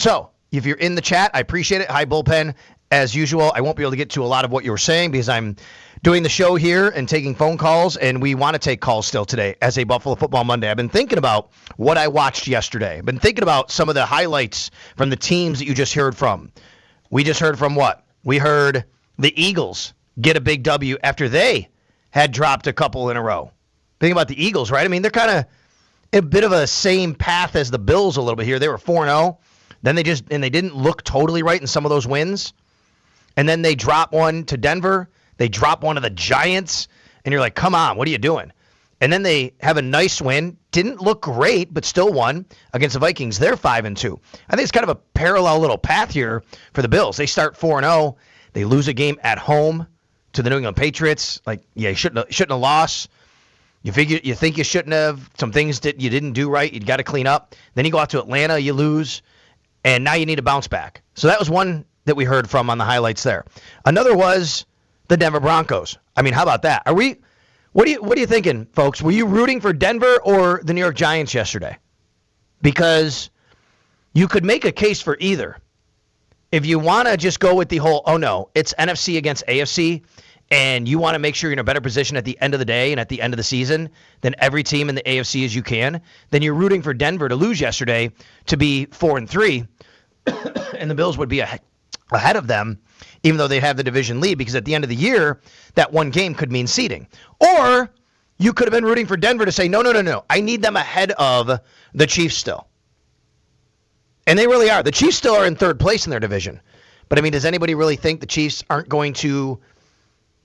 So, if you're in the chat, I appreciate it. Hi, Bullpen. As usual, I won't be able to get to a lot of what you were saying because I'm doing the show here and taking phone calls, and we want to take calls still today as a Buffalo Football Monday. I've been thinking about what I watched yesterday. I've been thinking about some of the highlights from the teams that you just heard from. We just heard from what? We heard the Eagles get a big W after they had dropped a couple in a row. Think about the Eagles, right? I mean, they're kind of a bit of a same path as the Bills a little bit here. They were 4-0. Then they didn't look totally right in some of those wins. And then they drop one to Denver. They drop one to the Giants. And you're like, come on, what are you doing? And then they have a nice win. Didn't look great, but still won against the Vikings. They're 5-2. I think it's kind of a parallel little path here for the Bills. They start 4-0. They lose a game at home to the New England Patriots. Like, yeah, you shouldn't have lost. You think you shouldn't have. Some things that you didn't do right, you got to clean up. Then you go out to Atlanta, you lose, and now you need to bounce back. So that was one that we heard from on the highlights there. Another was the Denver Broncos. I mean, how about that? What are you thinking, folks? Were you rooting for Denver or the New York Giants yesterday? Because you could make a case for either. If you want to just go with the whole, oh no, it's NFC against AFC, and you want to make sure you're in a better position at the end of the day and at the end of the season than every team in the AFC as you can, then you're rooting for Denver to lose yesterday to be 4-3, and the Bills would be ahead of them, even though they have the division lead, because at the end of the year, that one game could mean seeding. Or you could have been rooting for Denver to say, no, I need them ahead of the Chiefs still. And they really are. The Chiefs still are in third place in their division. But, I mean, does anybody really think the Chiefs aren't going to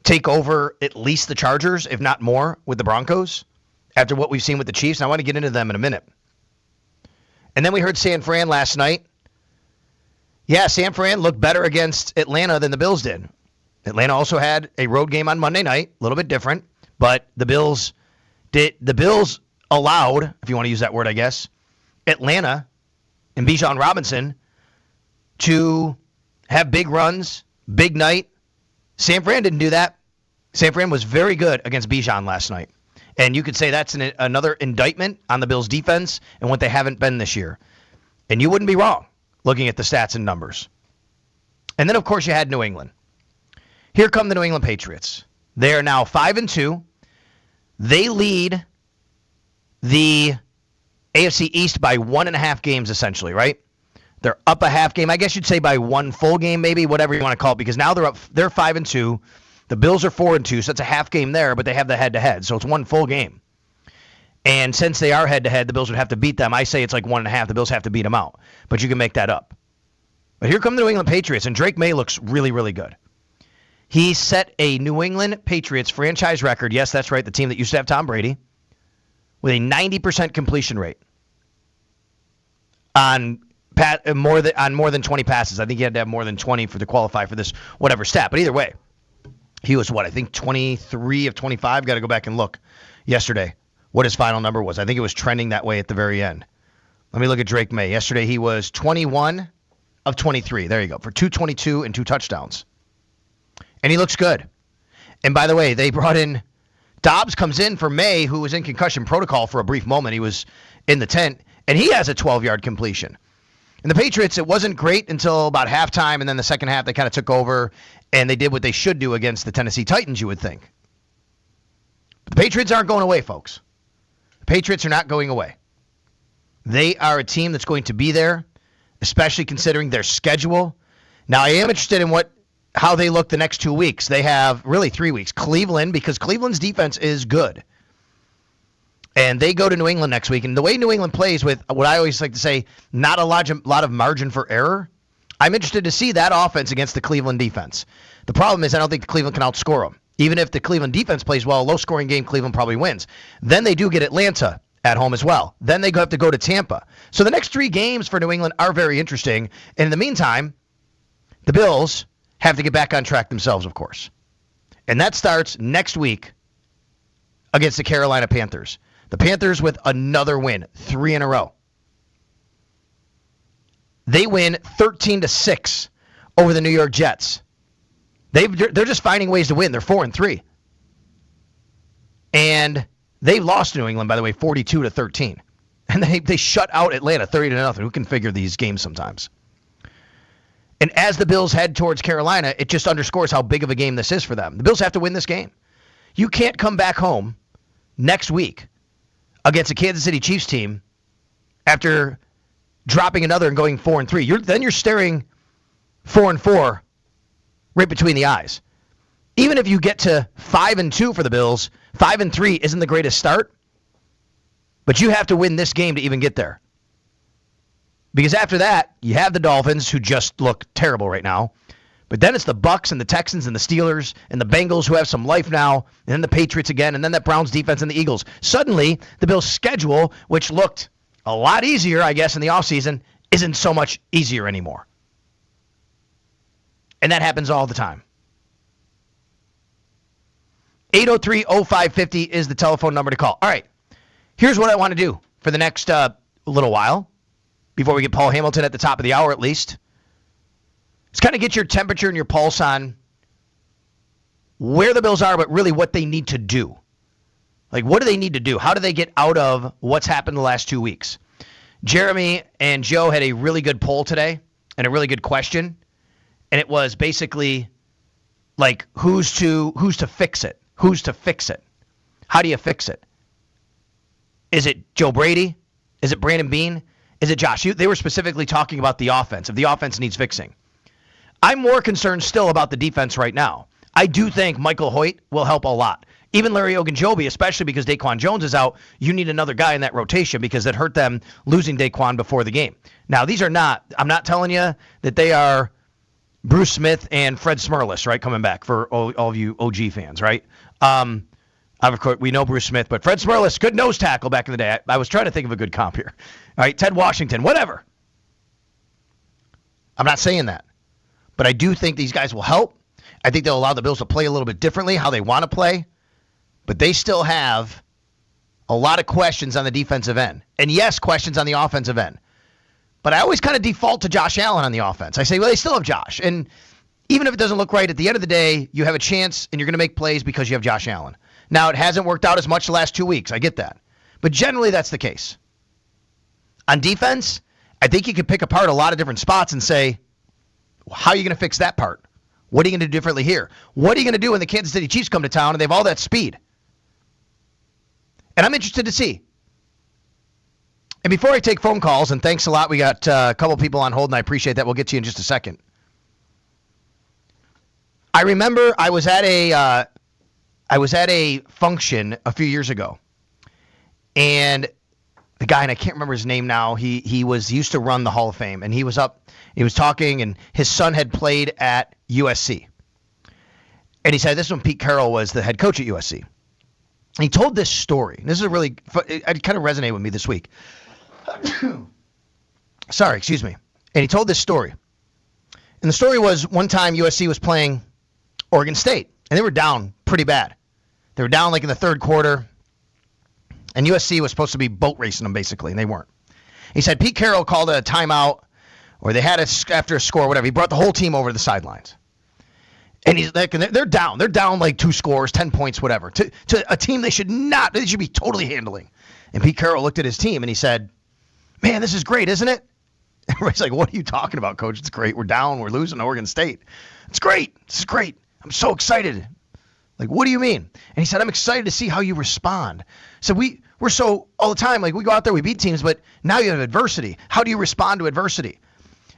take over at least the Chargers, if not more, with the Broncos after what we've seen with the Chiefs? And I want to get into them in a minute. And then we heard San Fran last night. Yeah, San Fran looked better against Atlanta than the Bills did. Atlanta also had a road game on Monday night, a little bit different, but the Bills allowed, if you want to use that word, I guess, Atlanta and Bijan Robinson to have big runs, big night. San Fran didn't do that. San Fran was very good against Bijan last night. And you could say that's another indictment on the Bills' defense and what they haven't been this year. And you wouldn't be wrong looking at the stats and numbers. And then, of course, you had New England. Here come the New England Patriots. They are now 5-2. They lead the AFC East by 1.5 games, essentially, right? They're up a half game. I guess you'd say by one full game, maybe, whatever you want to call it, because now they're 5-2. The Bills are 4-2, so that's a half game there, but they have the head-to-head, so it's one full game. And since they are head-to-head, the Bills would have to beat them. I say it's like 1.5. The Bills have to beat them out, but you can make that up. But here come the New England Patriots, and Drake May looks really, really good. He set a New England Patriots franchise record. Yes, that's right, the team that used to have Tom Brady, with a 90% completion rate on more than 20 passes. I think he had to have more than 20 to qualify for this whatever stat. But either way, he was I think 23 of 25. Got to go back and look yesterday what his final number was. I think it was trending that way at the very end. Let me look at Drake May. Yesterday he was 21 of 23. There you go, for 222 and 2 touchdowns. And he looks good. And by the way, they brought in Dobbs comes in for May, who was in concussion protocol for a brief moment. He was in the tent, and he has a 12-yard completion. And the Patriots, it wasn't great until about halftime, and then the second half they kind of took over, and they did what they should do against the Tennessee Titans, you would think. But the Patriots aren't going away, folks. The Patriots are not going away. They are a team that's going to be there, especially considering their schedule. Now, I am interested in how they look the next 2 weeks. They have really 3 weeks. Cleveland, because Cleveland's defense is good. And they go to New England next week. And the way New England plays with what I always like to say, not a lot of margin for error, I'm interested to see that offense against the Cleveland defense. The problem is I don't think Cleveland can outscore them. Even if the Cleveland defense plays well, a low-scoring game, Cleveland probably wins. Then they do get Atlanta at home as well. Then they have to go to Tampa. So the next 3 games for New England are very interesting. And in the meantime, the Bills have to get back on track themselves, of course. And that starts next week against the Carolina Panthers. The Panthers with another win, 3 in a row. They win 13-6 over the New York Jets. They're just finding ways to win. They're 4-3. And they lost to New England, by the way, 42-13. And they shut out Atlanta 30-0. Who can figure these games sometimes? And as the Bills head towards Carolina, it just underscores how big of a game this is for them. The Bills have to win this game. You can't come back home next week against a Kansas City Chiefs team after dropping another and going 4-3. Then you're staring 4-4 right between the eyes. Even if you get to 5-2 for the Bills, 5-3 isn't the greatest start, but you have to win this game to even get there. Because after that, you have the Dolphins, who just look terrible right now. But then it's the Bucs and the Texans and the Steelers and the Bengals, who have some life now, and then the Patriots again, and then that Browns defense and the Eagles. Suddenly, the Bills' schedule, which looked a lot easier, I guess, in the offseason, isn't so much easier anymore. And that happens all the time. 803-0550 is the telephone number to call. All right, here's what I want to do for the next little while, before we get Paul Hamilton at the top of the hour at least. It's kind of get your temperature and your pulse on where the Bills are, but really what they need to do. Like, what do they need to do? How do they get out of what's happened the last 2 weeks? Jeremy and Joe had a really good poll today and a really good question. And it was basically like, who's to fix it? Who's to fix it? How do you fix it? Is it Joe Brady? Is it Brandon Beane? Is it Josh? They were specifically talking about the offense, if the offense needs fixing. I'm more concerned still about the defense right now. I do think Michael Hoyt will help a lot. Even Larry Ogunjobi, especially because Daquan Jones is out, you need another guy in that rotation because it hurt them losing Daquan before the game. Now, I'm not telling you that they are Bruce Smith and Fred Smerlas, right, coming back for all of you OG fans, right? Of course, we know Bruce Smith, but Fred Smerlas, good nose tackle back in the day. I was trying to think of a good comp here. All right, Ted Washington, whatever. I'm not saying that. But I do think these guys will help. I think they'll allow the Bills to play a little bit differently, how they want to play. But they still have a lot of questions on the defensive end. And yes, questions on the offensive end. But I always kind of default to Josh Allen on the offense. I say, well, they still have Josh. And even if it doesn't look right, at the end of the day, you have a chance and you're going to make plays because you have Josh Allen. Now, it hasn't worked out as much the last 2 weeks. I get that. But generally, that's the case. On defense, I think you could pick apart a lot of different spots and say, how are you going to fix that part? What are you going to do differently here? What are you going to do when the Kansas City Chiefs come to town and they have all that speed? And I'm interested to see. And before I take phone calls, and thanks a lot, we got a couple people on hold, and I appreciate that. We'll get to you in just a second. I remember I was at a function a few years ago, and the guy, and I can't remember his name now, he used to run the Hall of Fame, and he was up, he was talking, and his son had played at USC. And he said, this is when Pete Carroll was the head coach at USC. And he told this story. And this is it kind of resonated with me this week. Sorry, excuse me. And he told this story. And the story was one time USC was playing Oregon State, and they were down pretty bad. They were down like in the third quarter, and USC was supposed to be boat racing them basically, and they weren't. He said Pete Carroll called a timeout, or they had after a score, whatever. He brought the whole team over to the sidelines. And he's like, they're down. They're down like 2 scores, 10 points, whatever, to a team they should be totally handling. And Pete Carroll looked at his team and he said, man, this is great, isn't it? Everybody's like, what are you talking about, Coach? It's great. We're down. We're losing to Oregon State. It's great. This is great. I'm so excited. Like, what do you mean? And he said, I'm excited to see how you respond. So we're so all the time, like we go out there, we beat teams, but now you have adversity. How do you respond to adversity?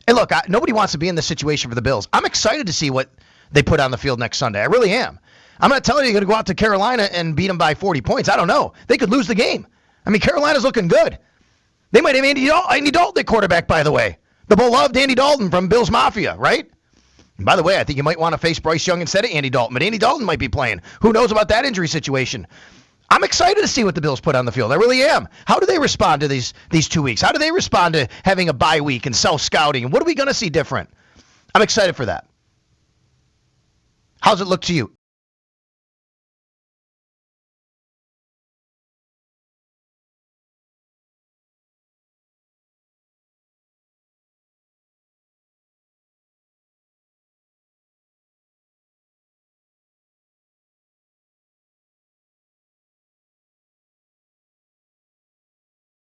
And look, nobody wants to be in this situation for the Bills. I'm excited to see what they put on the field next Sunday. I really am. I'm not telling you you're going to go out to Carolina and beat them by 40 points. I don't know. They could lose the game. I mean, Carolina's looking good. They might have Andy Dalton at quarterback, by the way. The beloved Andy Dalton from Bills Mafia, right? And by the way, I think you might want to face Bryce Young instead of Andy Dalton, but Andy Dalton might be playing. Who knows about that injury situation? I'm excited to see what the Bills put on the field. I really am. How do they respond to these 2 weeks? How do they respond to having a bye week and self-scouting? And what are we going to see different? I'm excited for that. How's it look to you?